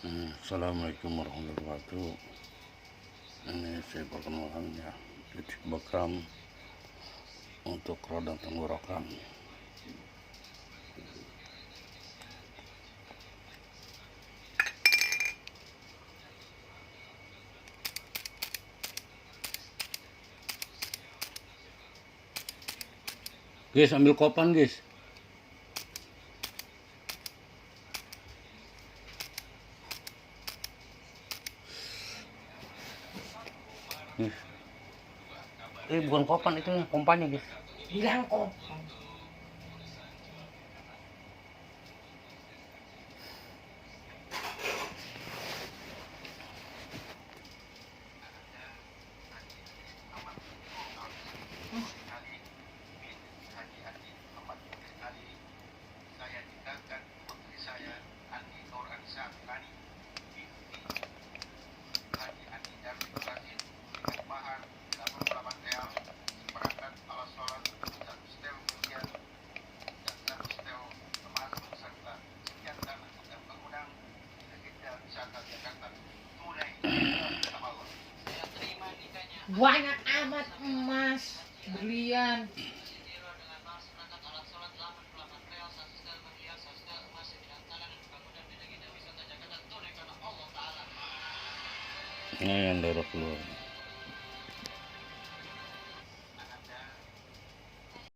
Assalamualaikum warahmatullahi wabarakatuh. Ini saya perkenalkan ya, titik bekam untuk radang tenggorokan. Guys, ambil kopan guys. Bukan kopan, itu kompannya guys. Bilang kopan. Banyak amat emas, berlian. Ini yang darah keluar.